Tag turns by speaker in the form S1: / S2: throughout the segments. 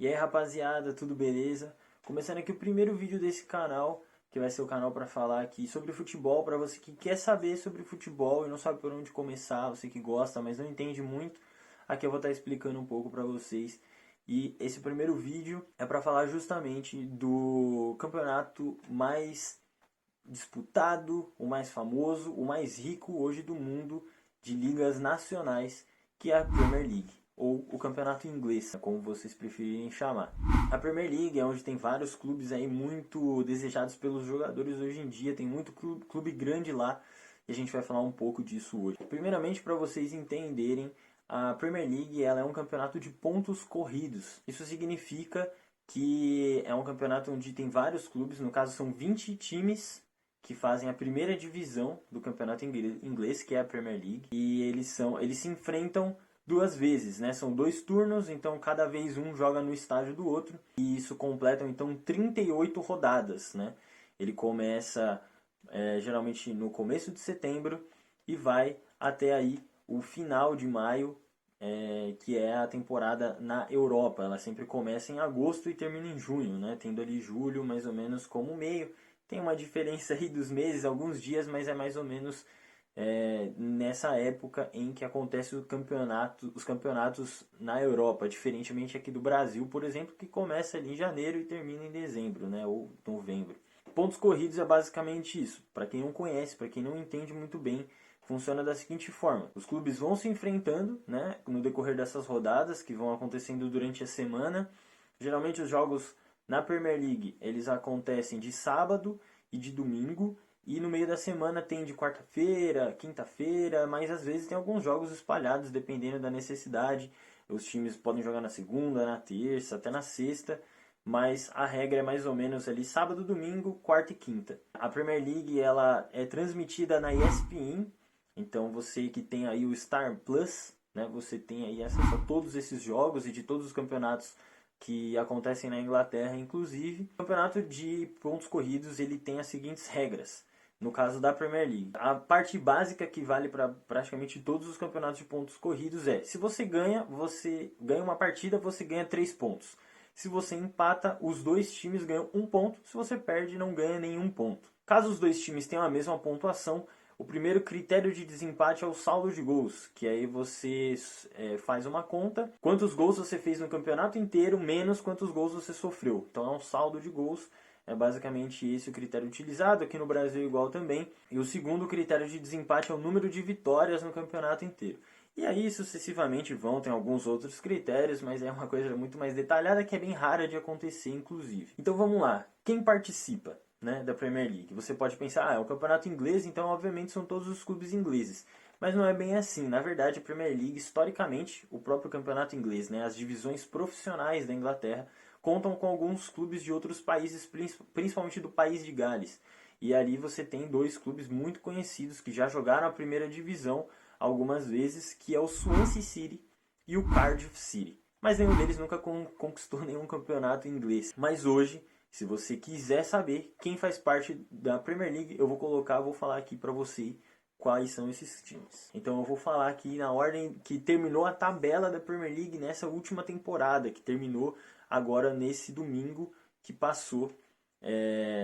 S1: E aí rapaziada, tudo beleza? Começando aqui o primeiro vídeo desse canal, que vai ser o canal para falar aqui sobre futebol, para você que quer saber sobre futebol e não sabe por onde começar, você que gosta, mas não entende muito, aqui eu vou estar explicando um pouco para vocês. E esse primeiro vídeo é para falar justamente do campeonato mais disputado, o mais famoso, o mais rico hoje do mundo de ligas nacionais, que é a Premier League, ou o campeonato inglês, como vocês preferirem chamar. A Premier League é onde tem vários clubes aí muito desejados pelos jogadores hoje em dia, tem muito clube grande lá, e a gente vai falar um pouco disso hoje. Primeiramente, para vocês entenderem, a Premier League ela é um campeonato de pontos corridos. Isso significa que é um campeonato onde tem vários clubes, no caso são 20 times que fazem a primeira divisão do campeonato inglês, que é a Premier League, e eles se enfrentam duas vezes, né? São dois turnos, então cada vez um joga no estádio do outro, e isso completam então 38 rodadas, né? Ele começa geralmente no começo de setembro e vai até aí o final de maio, que é a temporada na Europa. Ela sempre começa em agosto e termina em junho, né? Tendo ali julho mais ou menos como meio. Tem uma diferença aí dos meses, alguns dias, mas é mais ou menos nessa época em que acontece os campeonatos na Europa, diferentemente aqui do Brasil, por exemplo, que começa ali em janeiro e termina em dezembro, né, ou novembro. Pontos corridos é basicamente isso. Para quem não conhece, para quem não entende muito bem, funciona da seguinte forma: os clubes vão se enfrentando, né, no decorrer dessas rodadas que vão acontecendo durante a semana. Geralmente os jogos na Premier League eles acontecem de sábado e de domingo, e no meio da semana tem de quarta-feira, quinta-feira, mas às vezes tem alguns jogos espalhados dependendo da necessidade. Os times podem jogar na segunda, na terça, até na sexta, mas a regra é mais ou menos ali sábado, domingo, quarta e quinta. A Premier League ela é transmitida na ESPN, então você que tem aí o Star Plus, né, você tem aí acesso a todos esses jogos e de todos os campeonatos que acontecem na Inglaterra, inclusive. O campeonato de pontos corridos ele tem as seguintes regras. No caso da Premier League, a parte básica que vale para praticamente todos os campeonatos de pontos corridos é: se você ganha uma partida, você ganha 3 pontos. Se você empata, os dois times ganham 1 ponto. Se você perde, não ganha nenhum ponto. Caso os dois times tenham a mesma pontuação, o primeiro critério de desempate é o saldo de gols, que aí você faz uma conta, quantos gols você fez no campeonato inteiro, menos quantos gols você sofreu. Então é um saldo de gols, é basicamente esse o critério utilizado, aqui no Brasil igual também. E o segundo critério de desempate é o número de vitórias no campeonato inteiro. E aí sucessivamente tem alguns outros critérios, mas é uma coisa muito mais detalhada que é bem rara de acontecer, inclusive. Então vamos lá, quem participa, né, da Premier League? Você pode pensar, é o campeonato inglês, então obviamente são todos os clubes ingleses. Mas não é bem assim. Na verdade, a Premier League, historicamente, o próprio campeonato inglês, né, as divisões profissionais da Inglaterra, contam com alguns clubes de outros países, principalmente do país de Gales. E ali você tem dois clubes muito conhecidos que já jogaram a primeira divisão algumas vezes, que é o Swansea City e o Cardiff City. Mas nenhum deles nunca conquistou nenhum campeonato inglês. Mas hoje, se você quiser saber quem faz parte da Premier League, eu vou falar aqui para você quais são esses times. Então eu vou falar aqui na ordem que terminou a tabela da Premier League nessa última temporada, que terminou agora nesse domingo que passou.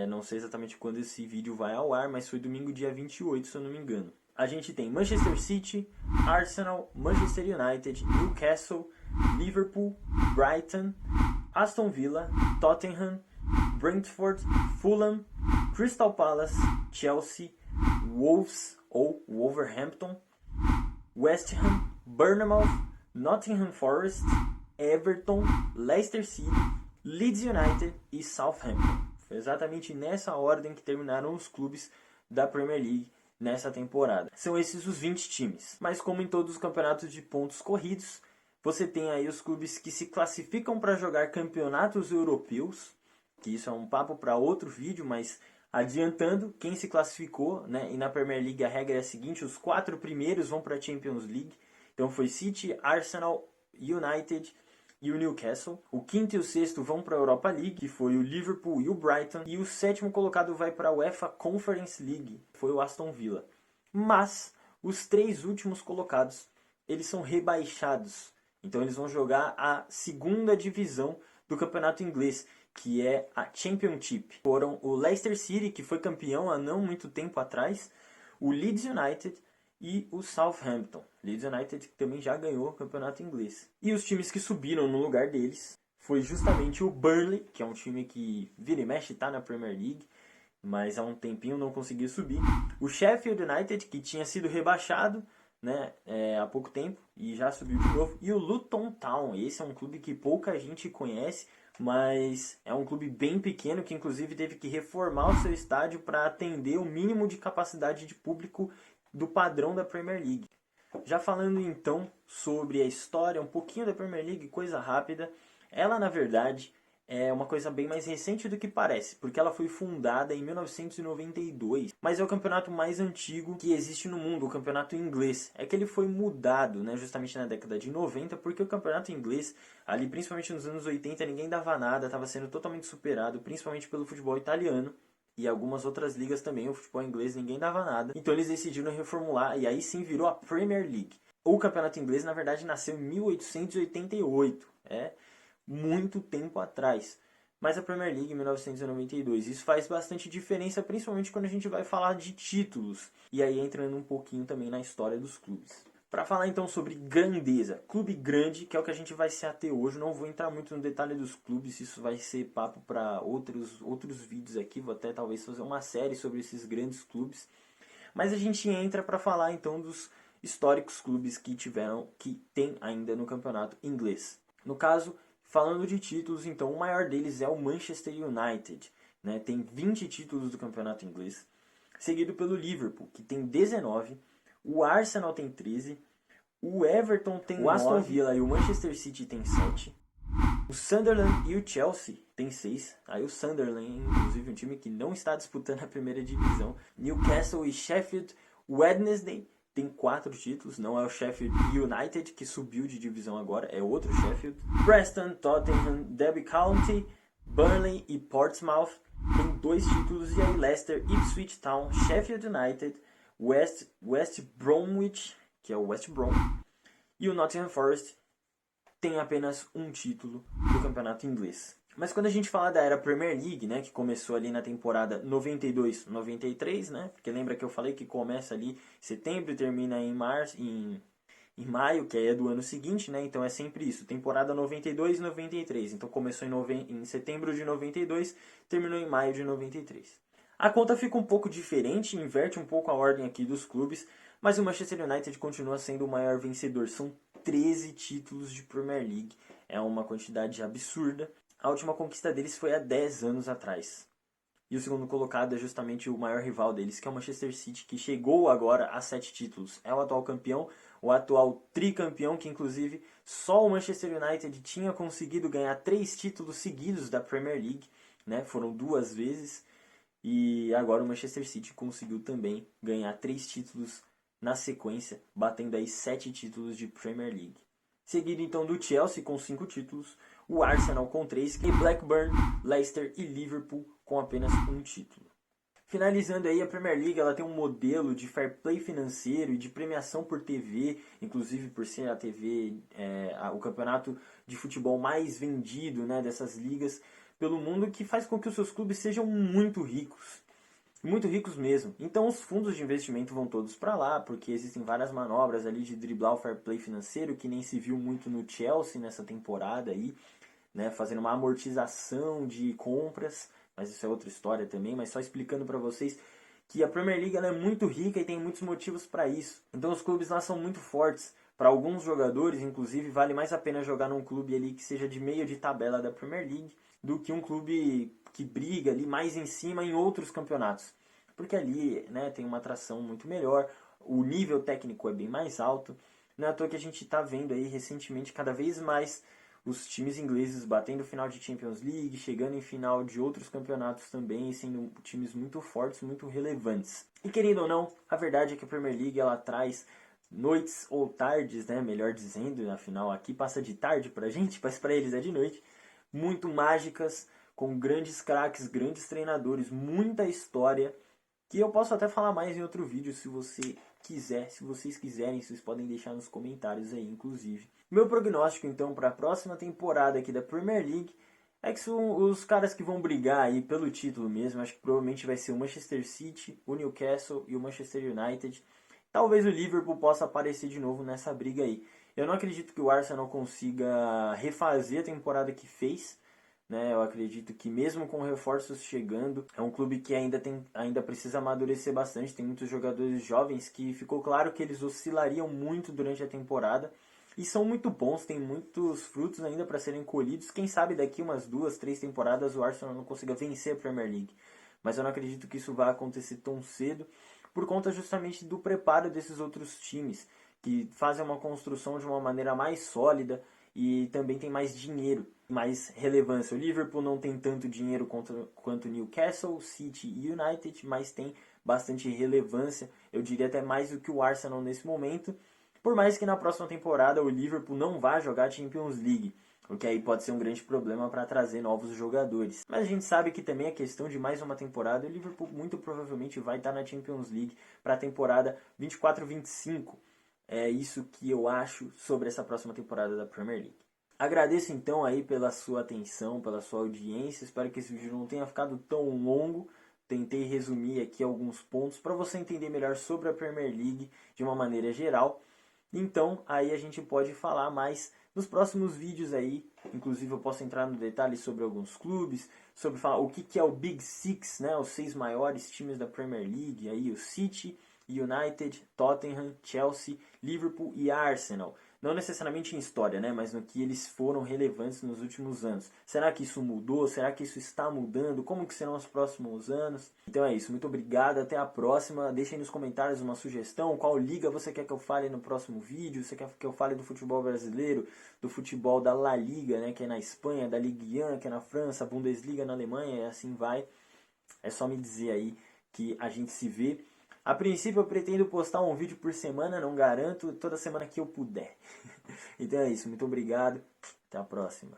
S1: Não sei exatamente quando esse vídeo vai ao ar, mas foi domingo dia 28, se eu não me engano. A gente tem Manchester City, Arsenal, Manchester United, Newcastle, Liverpool, Brighton, Aston Villa, Tottenham, Brentford, Fulham, Crystal Palace, Chelsea, Wolves ou Wolverhampton, West Ham, Bournemouth, Nottingham Forest, Everton, Leicester City, Leeds United e Southampton. Foi exatamente nessa ordem que terminaram os clubes da Premier League nessa temporada. São esses os 20 times. Mas como em todos os campeonatos de pontos corridos, você tem aí os clubes que se classificam para jogar campeonatos europeus, que isso é um papo para outro vídeo, mas adiantando, quem se classificou, né? E na Premier League a regra é a seguinte: os 4 primeiros vão para a Champions League. Então foi City, Arsenal, United e o Newcastle. O quinto e o sexto vão para a Europa League, que foi o Liverpool e o Brighton. E o sétimo colocado vai para a UEFA Conference League, foi o Aston Villa. Mas os 3 últimos colocados, eles são rebaixados. Então eles vão jogar a segunda divisão do campeonato inglês, que é a Championship. Foram o Leicester City, que foi campeão há não muito tempo atrás, o Leeds United e o Southampton. Leeds United que também já ganhou o campeonato inglês. E os times que subiram no lugar deles foi justamente o Burnley, que é um time que vira e mexe está na Premier League, mas há um tempinho não conseguiu subir. O Sheffield United, que tinha sido rebaixado, né, há pouco tempo e já subiu de novo. E o Luton Town, esse é um clube que pouca gente conhece, mas é um clube bem pequeno que inclusive teve que reformar o seu estádio para atender o mínimo de capacidade de público do padrão da Premier League. Já falando então sobre a história, um pouquinho da Premier League, coisa rápida, ela na verdade é uma coisa bem mais recente do que parece, porque ela foi fundada em 1992, mas é o campeonato mais antigo que existe no mundo, o campeonato inglês. É que ele foi mudado, né, justamente na década de 90, porque o campeonato inglês, ali principalmente nos anos 80, ninguém dava nada, estava sendo totalmente superado, principalmente pelo futebol italiano e algumas outras ligas também, o futebol inglês ninguém dava nada. Então eles decidiram reformular e aí sim virou a Premier League. O campeonato inglês, na verdade, nasceu em 1888, muito tempo atrás. Mas a Premier League em 1992. Isso faz bastante diferença, principalmente quando a gente vai falar de títulos. E aí entrando um pouquinho também na história dos clubes. Para falar então sobre grandeza, clube grande, que é o que a gente vai se ater hoje. Não vou entrar muito no detalhe dos clubes, isso vai ser papo para outros vídeos aqui. Vou até talvez fazer uma série sobre esses grandes clubes. Mas a gente entra para falar então dos históricos clubes que tem ainda no campeonato inglês. No caso, falando de títulos, então o maior deles é o Manchester United, né? Tem 20 títulos do campeonato inglês, seguido pelo Liverpool, que tem 19, o Arsenal tem 13, o Everton tem 9, o Aston Villa e o Manchester City tem 7, o Sunderland e o Chelsea tem 6, aí o Sunderland, inclusive um time que não está disputando a primeira divisão, Newcastle e Sheffield Wednesday tem 4 títulos, não é o Sheffield United que subiu de divisão agora, é outro Sheffield. Preston, Tottenham, Derby County, Burnley e Portsmouth tem 2 títulos, e aí Leicester, Ipswich Town, Sheffield United, West Bromwich, que é o West Brom, e o Nottingham Forest tem apenas um título do campeonato inglês. Mas quando a gente fala da era Premier League, né, que começou ali na temporada 92-93, né, porque lembra que eu falei que começa ali em setembro e termina em maio, que aí é do ano seguinte, né, então é sempre isso, temporada 92-93, então começou em setembro de 92, terminou em maio de 93. A conta fica um pouco diferente, inverte um pouco a ordem aqui dos clubes, mas o Manchester United continua sendo o maior vencedor, são 13 títulos de Premier League, é uma quantidade absurda. A última conquista deles foi há 10 anos atrás. E o segundo colocado é justamente o maior rival deles, que é o Manchester City, que chegou agora a 7 títulos. É o atual campeão, o atual tricampeão, que inclusive só o Manchester United tinha conseguido ganhar 3 títulos seguidos da Premier League, né? Foram 2 vezes. E agora o Manchester City conseguiu também ganhar 3 títulos na sequência, batendo aí 7 títulos de Premier League. Seguido então do Chelsea com 5 títulos, o Arsenal com 3, e Blackburn, Leicester e Liverpool com apenas 1 título. Finalizando aí, a Premier League ela tem um modelo de fair play financeiro e de premiação por TV, inclusive por ser a TV, o campeonato de futebol mais vendido, né, dessas ligas pelo mundo, que faz com que os seus clubes sejam muito ricos mesmo. Então os fundos de investimento vão todos para lá, porque existem várias manobras ali de driblar o fair play financeiro, que nem se viu muito no Chelsea nessa temporada aí, né, fazendo uma amortização de compras, mas isso é outra história também, mas só explicando para vocês que a Premier League ela é muito rica e tem muitos motivos para isso. Então os clubes lá são muito fortes. Para alguns jogadores, inclusive, vale mais a pena jogar num clube ali que seja de meio de tabela da Premier League do que um clube que briga ali mais em cima em outros campeonatos. Porque ali, né, tem uma atração muito melhor, o nível técnico é bem mais alto. Não é à toa que a gente está vendo aí recentemente cada vez mais os times ingleses batendo final de Champions League, chegando em final de outros campeonatos também, sendo times muito fortes, muito relevantes. E querendo ou não, a verdade é que a Premier League ela traz noites ou tardes, né, melhor dizendo, afinal aqui passa de tarde pra gente, mas pra eles é de noite, muito mágicas, com grandes craques, grandes treinadores, muita história, que eu posso até falar mais em outro vídeo se você quiser, se vocês quiserem, vocês podem deixar nos comentários aí, inclusive. Meu prognóstico então para a próxima temporada aqui da Premier League é que são os caras que vão brigar aí pelo título mesmo. Acho que provavelmente vai ser o Manchester City, o Newcastle e o Manchester United. Talvez o Liverpool possa aparecer de novo nessa briga aí. Eu não acredito que o Arsenal consiga refazer a temporada que fez, né? Eu acredito que mesmo com reforços chegando, é um clube que ainda precisa amadurecer bastante. Tem muitos jogadores jovens que ficou claro que eles oscilariam muito durante a temporada e são muito bons, tem muitos frutos ainda para serem colhidos. Quem sabe daqui umas 2, 3 temporadas o Arsenal não consiga vencer a Premier League. Mas eu não acredito que isso vá acontecer tão cedo, por conta justamente do preparo desses outros times, que fazem uma construção de uma maneira mais sólida e também tem mais dinheiro, mais relevância. O Liverpool não tem tanto dinheiro quanto Newcastle, City e United, mas tem bastante relevância, eu diria até mais do que o Arsenal nesse momento, por mais que na próxima temporada o Liverpool não vá jogar Champions League, o que aí pode ser um grande problema para trazer novos jogadores. Mas a gente sabe que também é questão de mais uma temporada, o Liverpool muito provavelmente vai estar na Champions League para a temporada 24-25. É isso que eu acho sobre essa próxima temporada da Premier League. Agradeço então aí pela sua atenção, pela sua audiência. Espero que esse vídeo não tenha ficado tão longo. Tentei resumir aqui alguns pontos para você entender melhor sobre a Premier League de uma maneira geral. Então, aí a gente pode falar mais nos próximos vídeos aí. Inclusive eu posso entrar no detalhe sobre alguns clubes, sobre falar o que é o Big Six, né? Os 6 maiores times da Premier League, aí o City, United, Tottenham, Chelsea, Liverpool e Arsenal. Não necessariamente em história, né? Mas no que eles foram relevantes nos últimos anos. Será que isso mudou? Será que isso está mudando? Como que serão os próximos anos? Então é isso. Muito obrigado. Até a próxima. Deixa aí nos comentários uma sugestão. Qual liga você quer que eu fale no próximo vídeo? Você quer que eu fale do futebol brasileiro? Do futebol da La Liga, né? Que é na Espanha. Da Ligue 1, que é na França. Bundesliga na Alemanha. E assim vai. É só me dizer aí que a gente se vê. A princípio eu pretendo postar um vídeo por semana, não garanto, toda semana que eu puder. Então é isso, muito obrigado, até a próxima.